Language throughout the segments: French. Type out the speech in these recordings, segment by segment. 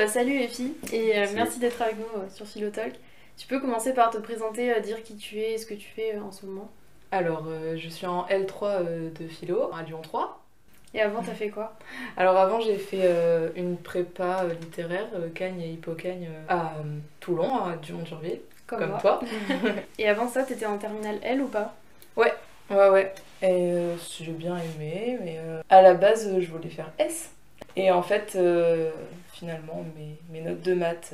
salut les filles, et Salut. merci d'être avec nous sur Philotalk. Tu peux commencer par te présenter, dire qui tu es et ce que tu fais en ce moment. Alors, je suis en L3 de philo à Lyon 3. Et avant, t'as fait quoi? Alors avant, j'ai fait une prépa littéraire, Cagne et Hippocagne, à Toulon, à Dumont-Durville, comme moi. toi. Et avant ça, t'étais en terminale L ou pas? Ouais. Et j'ai bien aimé, mais à la base, je voulais faire S. Et en fait, finalement, mes notes de maths...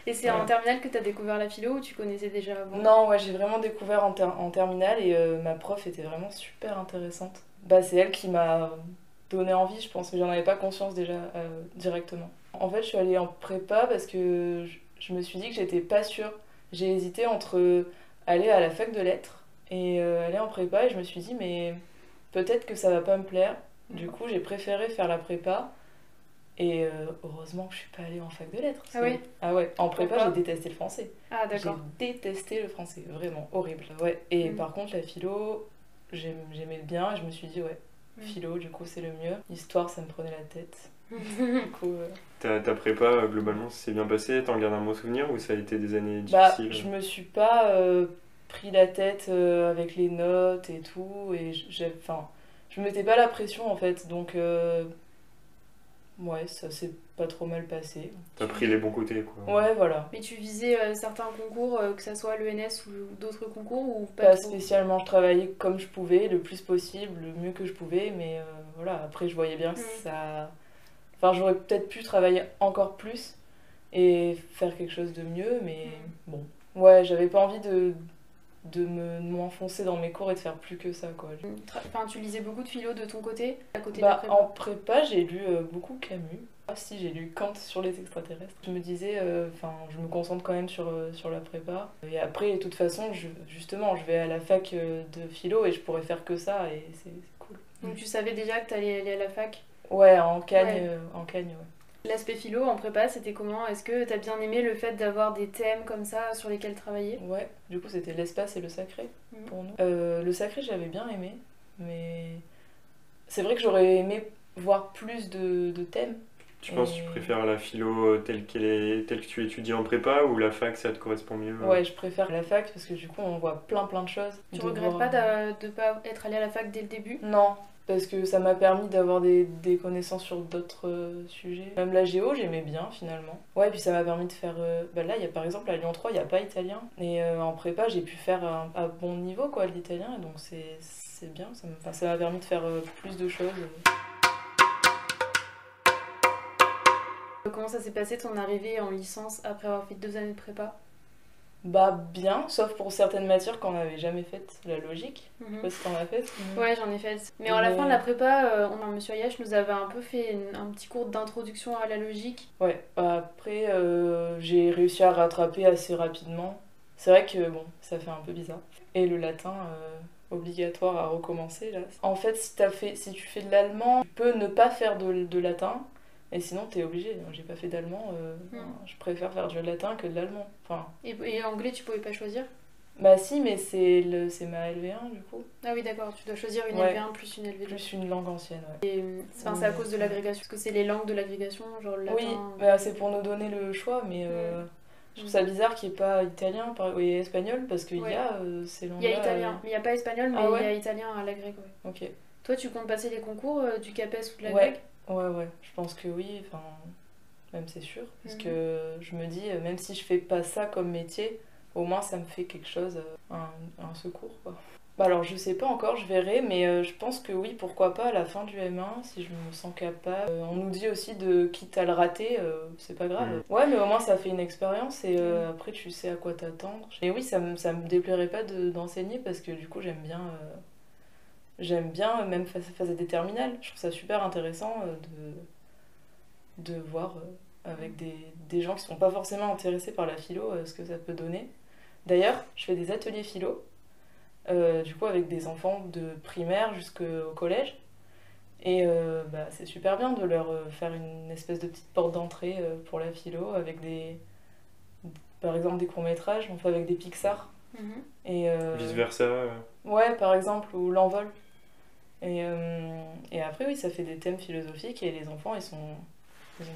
Et c'est Ouais. en terminale que t'as découvert la philo ou tu connaissais déjà avant? Non, ouais, j'ai vraiment découvert en terminale et ma prof était vraiment super intéressante. Bah, c'est elle qui m'a donné envie, je pense, mais j'en avais pas conscience déjà directement. En fait, je suis allée en prépa parce que je me suis dit que j'étais pas sûre. J'ai hésité entre aller à la fac de lettres et aller en prépa et je me suis dit, mais peut-être que ça va pas me plaire. Du coup, j'ai préféré faire la prépa. Et heureusement que je suis pas allée en fac de lettres. Ah oui? Ah ouais, en prépa Pourquoi? j'ai détesté le français. Ah d'accord. J'ai détesté le français, vraiment horrible. Ouais, et Mm. par contre la philo, j'aimais bien et je me suis dit ouais, philo du coup c'est le mieux. Histoire ça me prenait la tête. Du coup, Ta prépa, globalement, ça s'est bien passé? T'en gardes un bon souvenir ou ça a été des années bah difficiles? je me suis pas pris la tête avec les notes et tout et enfin, je mettais pas la pression en fait donc ouais ça s'est pas trop mal passé. T'as pris les bons côtés, quoi. Ouais voilà. Mais tu visais certains concours, que ça soit l'ENS ou d'autres concours ou pas Pas trop? spécialement, je travaillais comme je pouvais, le plus possible, le mieux que je pouvais, mais voilà, après je voyais bien que ça... Enfin, j'aurais peut-être pu travailler encore plus et faire quelque chose de mieux, mais bon. Ouais, j'avais pas envie de m'enfoncer dans mes cours et de faire plus que ça, quoi. Enfin, tu lisais beaucoup de philo de ton côté, à côté de la Bah, prépa? en prépa, j'ai lu beaucoup Camus. Ah si, j'ai lu Kant sur les extraterrestres. Je me disais, enfin, je me concentre quand même sur la prépa. Et après, de toute façon, justement, je vais à la fac de philo et je pourrais faire que ça et c'est cool. Donc tu savais déjà que t'allais aller à la fac? Ouais, en Cagne, Ouais. ouais. L'aspect philo en prépa, c'était comment? Est-ce que t'as bien aimé le fait d'avoir des thèmes comme ça sur lesquels travailler? Ouais, du coup, c'était l'espace et le sacré Mhm. pour nous. Le sacré, j'avais bien aimé, mais c'est vrai que j'aurais aimé voir plus de thèmes. Tu penses que tu préfères la philo telle qu'elle est, telle que tu étudies en prépa ou la fac, ça te correspond mieux? Ouais, je préfère la fac parce que du coup, on voit plein de choses. Tu De regrettes voir- pas de pas être allé à la fac dès le début? Non, parce que ça m'a permis d'avoir des connaissances sur d'autres sujets. Même la géo, j'aimais bien finalement. Ouais, puis ça m'a permis de faire. Bah là, il y a par exemple à Lyon 3, il n'y a pas italien. Et en prépa, j'ai pu faire un bon niveau quoi, l'italien. Et donc c'est bien, enfin, ça m'a permis de faire plus de choses. Comment ça s'est passé ton arrivée en licence après avoir fait 2 années de prépa? Bah bien, sauf pour certaines matières qu'on n'avait jamais faites. La logique, je sais Mhm. pas si t'en as fait. Ouais, j'en ai fait. Mais à la fin de la prépa, Monsieur Ayash nous avait un peu fait un petit cours d'introduction à la logique. Ouais, après j'ai réussi à rattraper assez rapidement. C'est vrai que bon, ça fait un peu bizarre. Et le latin obligatoire à recommencer là. En fait, si tu fais de l'allemand, tu peux ne pas faire de latin. Et sinon, t'es obligé. Donc, j'ai pas fait d'allemand. Je préfère faire du latin que de l'allemand. Enfin, Et anglais, tu pouvais pas choisir? bah si, mais c'est ma LV1 du coup. Ah oui, d'accord, tu dois choisir une Ouais. LV1 plus une LV2. Plus une langue ancienne, ouais. Et enfin, c'est à cause de l'agrégation, parce que c'est les langues de l'agrégation, genre le latin. Oui, bah, c'est pour nous donner le choix, mais je trouve ça bizarre qu'il n'y ait pas italien et espagnol parce qu'il Ouais. y a ces Il y a langues-là. italien, mais il n'y a pas espagnol, mais Ah il ouais? y a italien à l'agrég, ouais. Ok. Toi, tu comptes passer les concours du CAPES ou de Ouais. l'agrég? Ouais, je pense que oui, enfin, même c'est sûr. Parce Mhm. que je me dis, même si je fais pas ça comme métier, au moins ça me fait quelque chose, un secours, quoi. Bah alors je sais pas encore, je verrai, mais je pense que oui, pourquoi pas à la fin du M1, si je me sens capable. On nous dit aussi de quitte à le rater, c'est pas grave. Ouais, mais au moins ça fait une expérience et après tu sais à quoi t'attendre. Et oui, ça me déplairait pas d'enseigner parce que du coup j'aime bien même face à des terminales. Je trouve ça super intéressant de voir avec des gens qui sont pas forcément intéressés par la philo ce que ça peut donner. D'ailleurs, je fais des ateliers philo. Du coup avec des enfants de primaire jusqu'au collège et bah, c'est super bien de leur faire une espèce de petite porte d'entrée pour la philo avec par exemple des courts-métrages, on fait avec des Pixar Mhm. et Vice versa. ouais par exemple ou l'envol et après oui ça fait des thèmes philosophiques et les enfants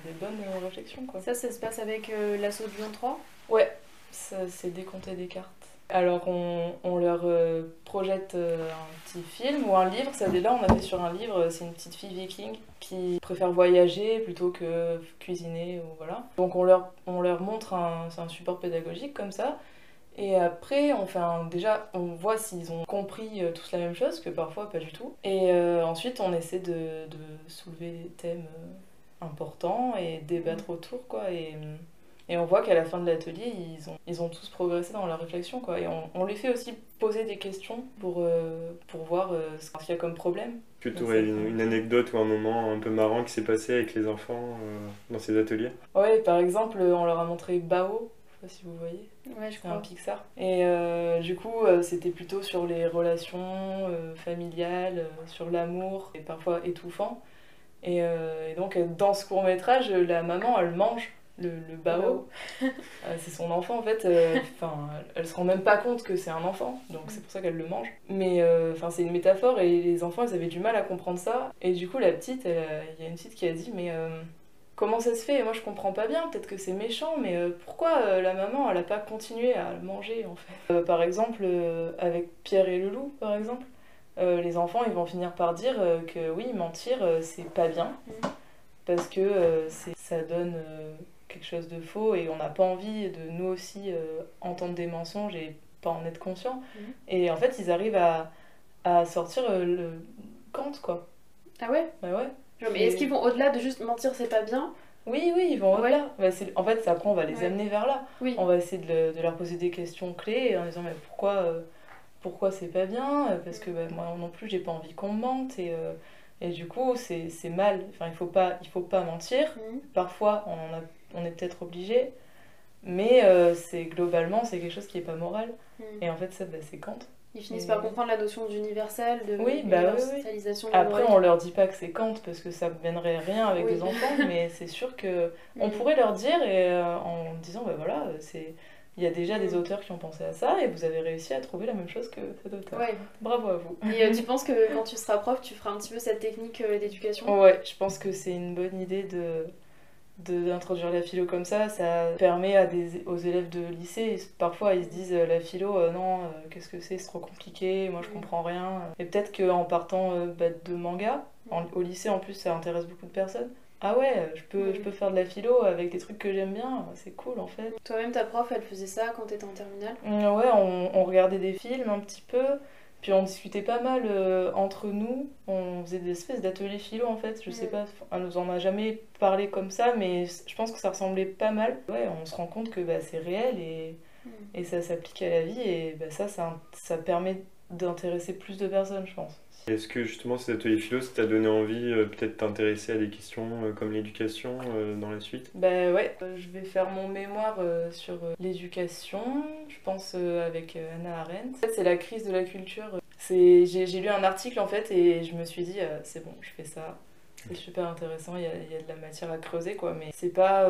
des bonnes réflexions, quoi. Ça se passe avec l'assaut de Lyon 3. Ouais, ça, c'est décompter des cartes. Alors on leur projette un petit film ou un livre. Ça, dès là, on a fait sur un livre. C'est une petite fille viking qui préfère voyager plutôt que cuisiner, ou voilà. Donc on leur montre c'est un support pédagogique comme ça. Et après, déjà, on voit s'ils ont compris tous la même chose, que parfois pas du tout. Et ensuite, on essaie de soulever des thèmes importants et débattre autour, quoi. Et on voit qu'à la fin de l'atelier, ils ont tous progressé dans leur réflexion, quoi. Et on les fait aussi poser des questions pour voir ce qu'il y a comme problème. Tu aurais une anecdote ou un moment un peu marrant qui s'est passé avec les enfants dans ces ateliers? Ouais, par exemple, on leur a montré Bao, je sais pas si vous voyez. Ouais, je C'est crois. un Pixar. Et du coup, c'était plutôt sur les relations familiales, sur l'amour, et parfois étouffant. Et donc, dans ce court-métrage, la maman, elle mange le bao. C'est son enfant, en fait. Elle se rend même pas compte que c'est un enfant, donc c'est pour ça qu'elle le mange. Mais c'est une métaphore, et les enfants, ils avaient du mal à comprendre ça. Et du coup, la petite, il y a une petite qui a dit, mais... comment ça se fait? Moi je comprends pas bien, peut-être que c'est méchant, mais pourquoi la maman elle a pas continué à le manger en fait? Par exemple, avec Pierre et le loup, par exemple, les enfants ils vont finir par dire que oui, mentir c'est pas bien, parce que ça donne quelque chose de faux et on n'a pas envie de nous aussi entendre des mensonges et pas en être conscient. Et en fait ils arrivent à sortir le Kant, quoi. Ah ouais? Bah ouais. Genre, mais est-ce qu'ils vont au-delà de juste mentir c'est pas bien? Oui, ils vont au-delà. En fait, après, on va les Ouais. amener vers là. Oui. On va essayer de leur poser des questions clés en disant mais pourquoi c'est pas bien? Parce que moi non plus, j'ai pas envie qu'on me mente. Et du coup, c'est mal. Enfin, il faut pas mentir. Parfois, on est peut-être obligé. Mais globalement, c'est quelque chose qui est pas moral. Et en fait, ça, c'est Kant. Ils finissent par comprendre la notion d'universel, de universalisation. Après, on leur dit pas que c'est Kant parce que ça mènerait rien avec des enfants, mais c'est sûr que on pourrait leur dire en disant voilà, il y a déjà des auteurs qui ont pensé à ça et vous avez réussi à trouver la même chose que cet auteur. Ouais. Bravo à vous. Et tu penses que quand tu seras prof, tu feras un petit peu cette technique d'éducation? Ouais, je pense que c'est une bonne idée d'introduire la philo comme ça permet aux élèves de lycée, parfois ils se disent la philo non, qu'est-ce que c'est trop compliqué, moi je comprends rien. Et peut-être qu'en partant de manga, au lycée en plus ça intéresse beaucoup de personnes. Ah ouais, je peux faire de la philo avec des trucs que j'aime bien, c'est cool en fait. Toi-même ta prof elle faisait ça quand t'étais en terminale? Ouais, on regardait des films un petit peu. Puis on discutait pas mal entre nous, on faisait des espèces d'ateliers philo en fait, je sais pas, on nous en a jamais parlé comme ça, mais je pense que ça ressemblait pas mal. Ouais, on se rend compte que c'est réel et ça s'applique à la vie et ça permet d'intéresser plus de personnes, je pense. Est-ce que justement ces ateliers philo, ça t'a donné envie peut-être t'intéresser à des questions comme l'éducation dans la suite? Ouais, je vais faire mon mémoire sur l'éducation, je pense avec Hannah Arendt. En fait, c'est la crise de la culture. J'ai lu un article en fait et je me suis dit c'est bon, je fais ça. C'est super intéressant, il y a de la matière à creuser quoi, mais c'est pas...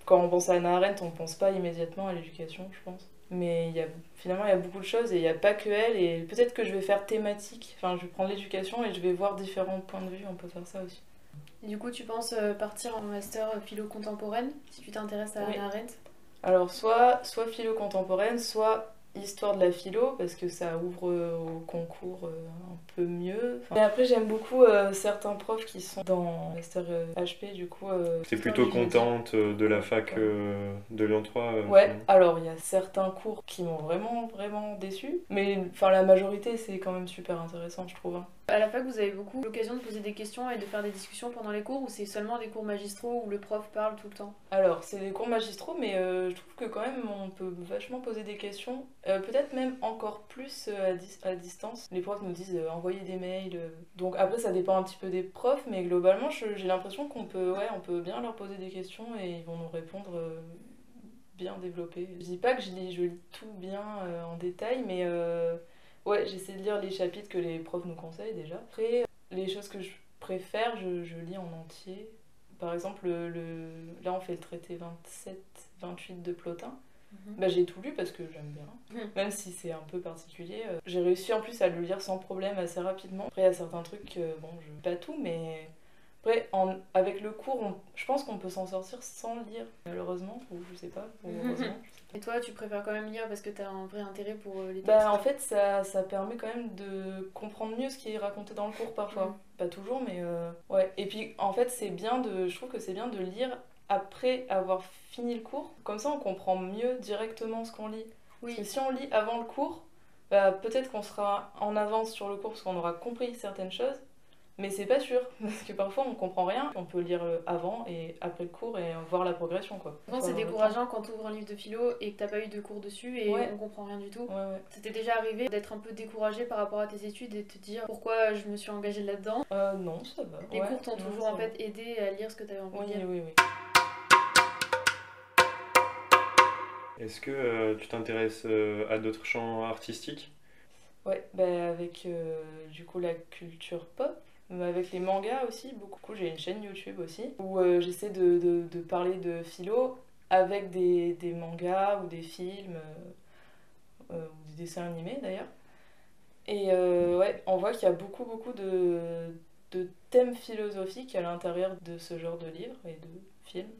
quand on pense à Hannah Arendt, on pense pas immédiatement à l'éducation, je pense. Mais finalement, il y a beaucoup de choses et il n'y a pas que elle. Et peut-être que je vais faire thématique. Enfin, je vais prendre l'éducation et je vais voir différents points de vue. On peut faire ça aussi. Et du coup, tu penses partir en master philo contemporaine si tu t'intéresses à Hannah Arendt? Alors, soit philo contemporaine, soit histoire de la philo, parce que ça ouvre au concours un peu mieux. Et après, j'aime beaucoup certains profs qui sont dans master HP, du coup... T'es plutôt contente de la fac de Lyon 3 Ouais, alors il y a certains cours qui m'ont vraiment, vraiment déçue, mais la majorité, c'est quand même super intéressant, je trouve. À la fac, vous avez beaucoup l'occasion de poser des questions et de faire des discussions pendant les cours, ou c'est seulement des cours magistraux où le prof parle tout le temps? Alors, c'est des cours magistraux, mais je trouve que quand même, on peut vachement poser des questions. Peut-être même encore plus à distance. Les profs nous disent envoyer des mails. Donc après, ça dépend un petit peu des profs, mais globalement, j'ai l'impression qu'on peut bien leur poser des questions et ils vont nous répondre bien développés. Je dis pas que je lis tout bien en détail, mais ouais, j'essaie de lire les chapitres que les profs nous conseillent déjà. Après, les choses que je préfère, je lis en entier. Par exemple, là on fait le traité 27-28 de Plotin. J'ai tout lu parce que j'aime bien, même si c'est un peu particulier. J'ai réussi en plus à le lire sans problème assez rapidement. Après, il y a certains trucs, je lis pas tout, mais Après, avec le cours, je pense qu'on peut s'en sortir sans lire, malheureusement, ou je sais pas, ou heureusement. Et toi, tu préfères quand même lire parce que t'as un vrai intérêt pour les textes? Bah, en fait, ça permet quand même de comprendre mieux ce qui est raconté dans le cours parfois. Pas toujours, mais ouais. Et puis, en fait, je trouve que c'est bien de lire après avoir fini le cours. Comme ça, on comprend mieux directement ce qu'on lit. Oui. Parce que si on lit avant le cours, bah, peut-être qu'on sera en avance sur le cours parce qu'on aura compris certaines choses. Mais c'est pas sûr, parce que parfois on comprend rien. On peut lire avant et après le cours et voir la progression, quoi. Souvent, c'est décourageant quand tu ouvres un livre de philo et que t'as pas eu de cours dessus et on comprend rien du tout. Ouais. Ça t'est déjà arrivé d'être un peu découragé par rapport à tes études et de te dire pourquoi je me suis engagée là-dedans? Non, ça va. Les cours t'ont toujours en fait aidé à lire ce que t'avais envie de lire. Oui. Est-ce que tu t'intéresses à d'autres champs artistiques? Ouais, bah avec du coup la culture pop, mais avec les mangas aussi, beaucoup. J'ai une chaîne YouTube aussi où j'essaie de parler de philo avec des mangas ou des films ou des dessins animés d'ailleurs. Et ouais, on voit qu'il y a beaucoup de thèmes philosophiques à l'intérieur de ce genre de livres et de films.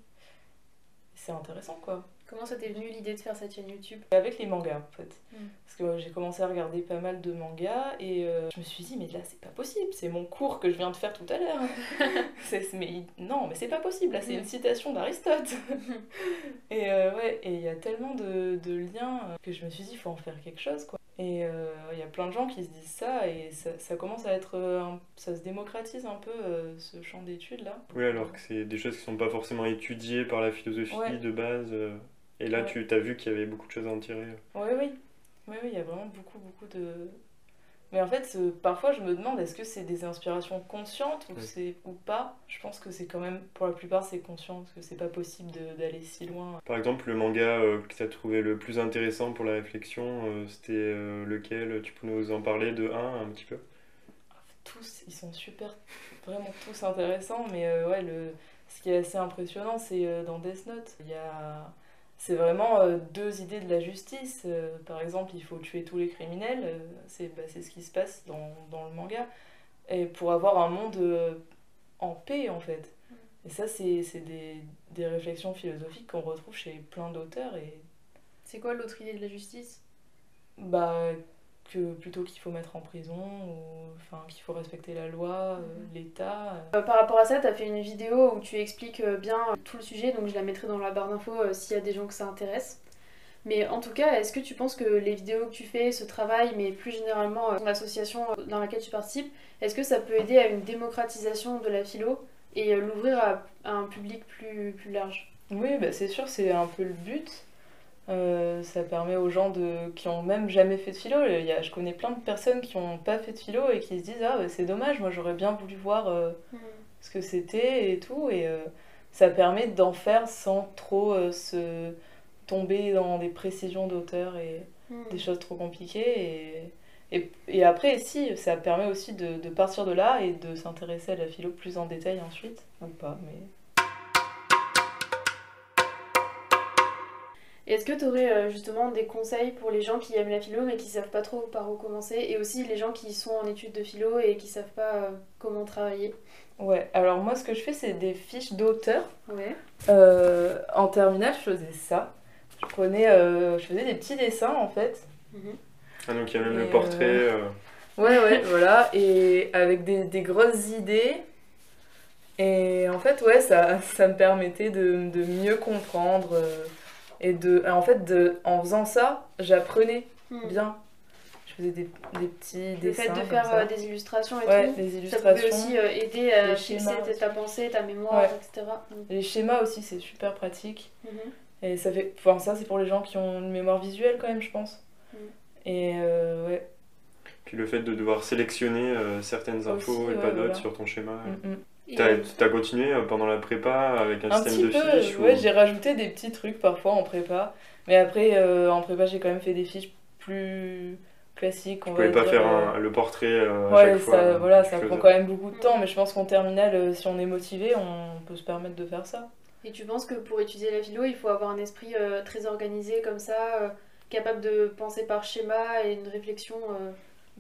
C'est intéressant, quoi. Comment ça t'est venu l'idée de faire cette chaîne YouTube? Avec les mangas, en fait. Parce que j'ai commencé à regarder pas mal de mangas et je me suis dit, mais là, c'est pas possible, c'est mon cours que je viens de faire tout à l'heure. Non, mais c'est pas possible, là, c'est une citation d'Aristote. Et ouais, et il y a tellement de liens que je me suis dit, il faut en faire quelque chose, quoi. Et il y a plein de gens qui se disent ça et ça commence à être... ça se démocratise un peu, ce champ d'études, là. Oui, alors que c'est des choses qui sont pas forcément étudiées par la philosophie de base. Et là, tu as vu qu'il y avait beaucoup de choses à en tirer. Oui, il y a vraiment beaucoup de... Mais en fait, parfois, je me demande, est-ce que c'est des inspirations conscientes ou pas? Je pense que c'est quand même, pour la plupart, c'est conscient, parce que c'est pas possible d'aller si loin. Par exemple, le manga que tu as trouvé le plus intéressant pour la réflexion, c'était lequel? Tu peux nous en parler de un petit peu? Tous, ils sont vraiment tous intéressants, mais ouais, ce qui est assez impressionnant, c'est dans Death Note, c'est vraiment deux idées de la justice. Par exemple, il faut tuer tous les criminels, c'est ce qui se passe dans le manga, et pour avoir un monde en paix, en fait. Et ça, c'est des réflexions philosophiques qu'on retrouve chez plein d'auteurs. C'est quoi l'autre idée de la justice? Bah, que plutôt qu'il faut mettre en prison, ou qu'il faut respecter la loi, l'État. Par rapport à ça, t'as fait une vidéo où tu expliques bien tout le sujet, donc je la mettrai dans la barre d'infos s'il y a des gens que ça intéresse. Mais en tout cas, est-ce que tu penses que les vidéos que tu fais, ce travail, mais plus généralement ton association dans laquelle tu participes, est-ce que ça peut aider à une démocratisation de la philo et l'ouvrir à un public plus large? Oui, bah c'est sûr, c'est un peu le but. Ça permet aux gens qui ont même jamais fait de philo. Je connais plein de personnes qui n'ont pas fait de philo et qui se disent ah bah, c'est dommage, moi j'aurais bien voulu voir ce que c'était et tout. Et ça permet d'en faire sans trop se tomber dans des précisions d'auteur et des choses trop compliquées. Et après, si, ça permet aussi de partir de là et de s'intéresser à la philo plus en détail ensuite, ou pas, mais... Est-ce que tu aurais justement des conseils pour les gens qui aiment la philo mais qui savent pas trop par où commencer, et aussi les gens qui sont en études de philo et qui savent pas comment travailler? Ouais, alors moi ce que je fais c'est des fiches d'auteur. Ouais. En terminale je faisais ça. Je faisais des petits dessins en fait. Ah donc il y a même le portrait. Ouais, voilà, et avec des grosses idées. Et en fait ouais ça me permettait de mieux comprendre. En faisant ça, j'apprenais bien. Je faisais des petits dessins. Le fait de faire des illustrations et tout, des illustrations, ça pouvait aussi aider à fixer ta pensée, ta mémoire, etc. Les schémas aussi, c'est super pratique. Et ça c'est pour les gens qui ont une mémoire visuelle quand même, je pense. Et ouais. Puis le fait de devoir sélectionner certaines infos aussi, et pas d'autres sur ton schéma. T'as continué pendant la prépa avec un système de fiches Ouais, j'ai rajouté des petits trucs parfois en prépa. Mais après, en prépa, j'ai quand même fait des fiches plus classiques. Tu pouvais pas faire le portrait à chaque fois. Voilà, ça prend quand même beaucoup de temps. Mais je pense qu'en terminale, si on est motivé, on peut se permettre de faire ça. Et tu penses que pour étudier la philo, il faut avoir un esprit très organisé, capable de penser par schéma et une réflexion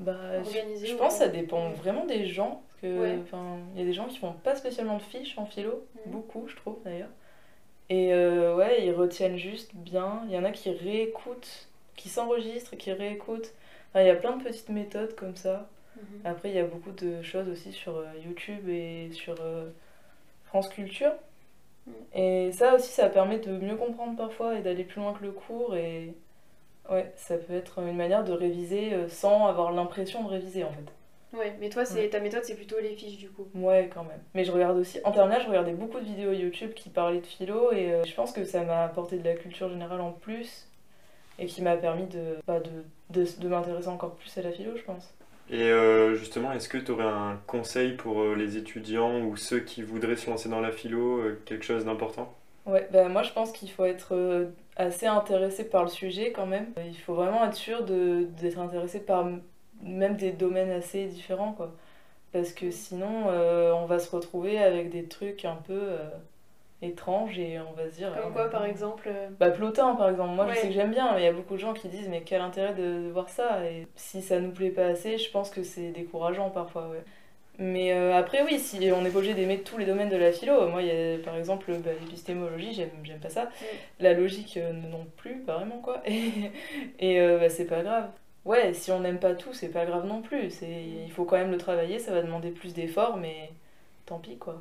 organisée? Je pense que ça dépend vraiment des gens. que il y a des gens qui font pas spécialement de fiches en philo, beaucoup je trouve d'ailleurs. Et ouais, ils retiennent juste bien. Il y en a qui réécoutent, qui s'enregistrent, qui réécoutent. Enfin, il y a plein de petites méthodes comme ça. Après, il y a beaucoup de choses aussi sur YouTube et sur France Culture. Et ça aussi, ça permet de mieux comprendre parfois et d'aller plus loin que le cours. Et ouais, ça peut être une manière de réviser sans avoir l'impression de réviser en fait. Ouais, mais toi, ta méthode, c'est plutôt les fiches du coup. Ouais, quand même. Mais je regarde aussi, en terminale, je regardais beaucoup de vidéos YouTube qui parlaient de philo et je pense que ça m'a apporté de la culture générale en plus et qui m'a permis de m'intéresser encore plus à la philo, je pense. Et justement, est-ce que tu aurais un conseil pour les étudiants ou ceux qui voudraient se lancer dans la philo, quelque chose d'important? Ouais, bah moi je pense qu'il faut être assez intéressé par le sujet quand même. Il faut vraiment être sûr d'être intéressé par même des domaines assez différents quoi. Parce que sinon on va se retrouver avec des trucs un peu étranges et on va se dire... Comme quoi par exemple Bah Plotin par exemple, moi je sais que j'aime bien, mais il y a beaucoup de gens qui disent mais quel intérêt de voir ça, et si ça nous plaît pas assez, je pense que c'est décourageant parfois, ouais. Mais après oui, si on est pas obligé d'aimer tous les domaines de la philo, moi il y a par exemple l'épistémologie, j'aime pas ça, la logique non plus, pas vraiment quoi, et c'est pas grave. Ouais, si on n'aime pas tout, c'est pas grave non plus, il faut quand même le travailler, ça va demander plus d'efforts, mais tant pis quoi.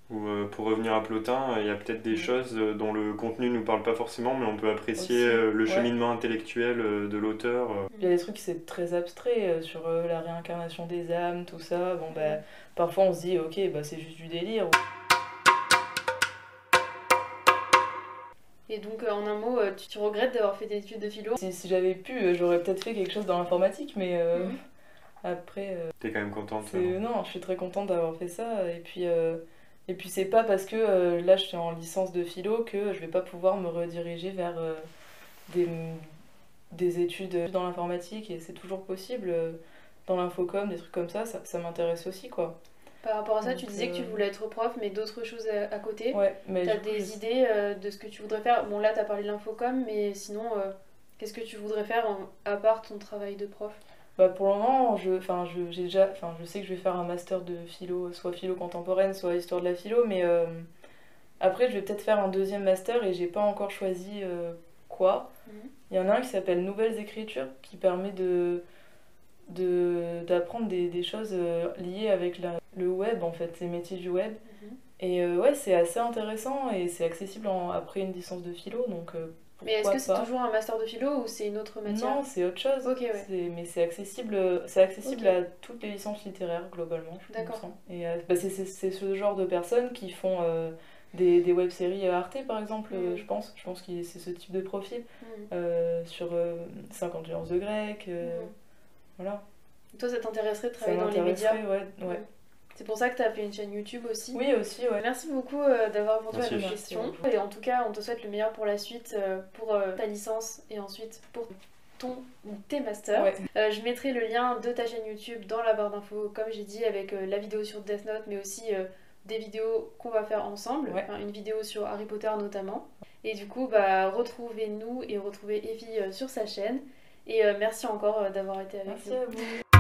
Ou pour revenir à Plotin, il y a peut-être des choses dont le contenu ne nous parle pas forcément, mais on peut apprécier aussi, le cheminement intellectuel de l'auteur. Il y a des trucs qui c'est très abstrait sur la réincarnation des âmes, tout ça. Bon, bah, parfois on se dit, ok, bah, c'est juste du délire. Et donc, en un mot, tu regrettes d'avoir fait des études de philo? Si j'avais pu, j'aurais peut-être fait quelque chose dans l'informatique, mais après... T'es quand même contente? Non, je suis très contente d'avoir fait ça. Et puis c'est pas parce que là je suis en licence de philo que je vais pas pouvoir me rediriger vers des études dans l'informatique, et c'est toujours possible dans l'infocom, des trucs comme ça m'intéresse aussi quoi. Par rapport à ça, donc, tu disais que tu voulais être prof, mais d'autres choses à côté. Ouais, mais t'as des idées de ce que tu voudrais faire? Bon là t'as parlé de l'infocom, mais sinon qu'est-ce que tu voudrais faire à part ton travail de prof? Bah pour le moment, je sais que je vais faire un master de philo, soit philo contemporaine, soit histoire de la philo, mais après je vais peut-être faire un deuxième master et j'ai pas encore choisi quoi. Il y en a un qui s'appelle Nouvelles Écritures, qui permet d'apprendre des choses liées avec le web, en fait, les métiers du web. Et ouais, c'est assez intéressant et c'est accessible après une licence de philo, donc... Mais est-ce que c'est toujours un master de philo ou c'est une autre matière? Non, c'est autre chose. Ok, ouais. Mais c'est accessible à toutes les licences littéraires, globalement. D'accord. Et c'est ce genre de personnes qui font des web-séries Arte, par exemple, je pense. Je pense que c'est ce type de profil. Sur 50 nuances de grec, voilà. Toi, ça t'intéresserait de travailler dans les médias? Ouais. C'est pour ça que tu as fait une chaîne YouTube aussi? Oui, aussi, ouais. Merci beaucoup d'avoir répondu à nos questions. Et en tout cas, on te souhaite le meilleur pour la suite, pour ta licence et ensuite pour tes masters. Ouais. Je mettrai le lien de ta chaîne YouTube dans la barre d'infos, comme j'ai dit, avec la vidéo sur Death Note, mais aussi des vidéos qu'on va faire ensemble. Ouais. Enfin, une vidéo sur Harry Potter notamment. Et du coup, retrouvez-nous et retrouvez Effie sur sa chaîne. Et merci encore d'avoir été avec nous. Merci à vous.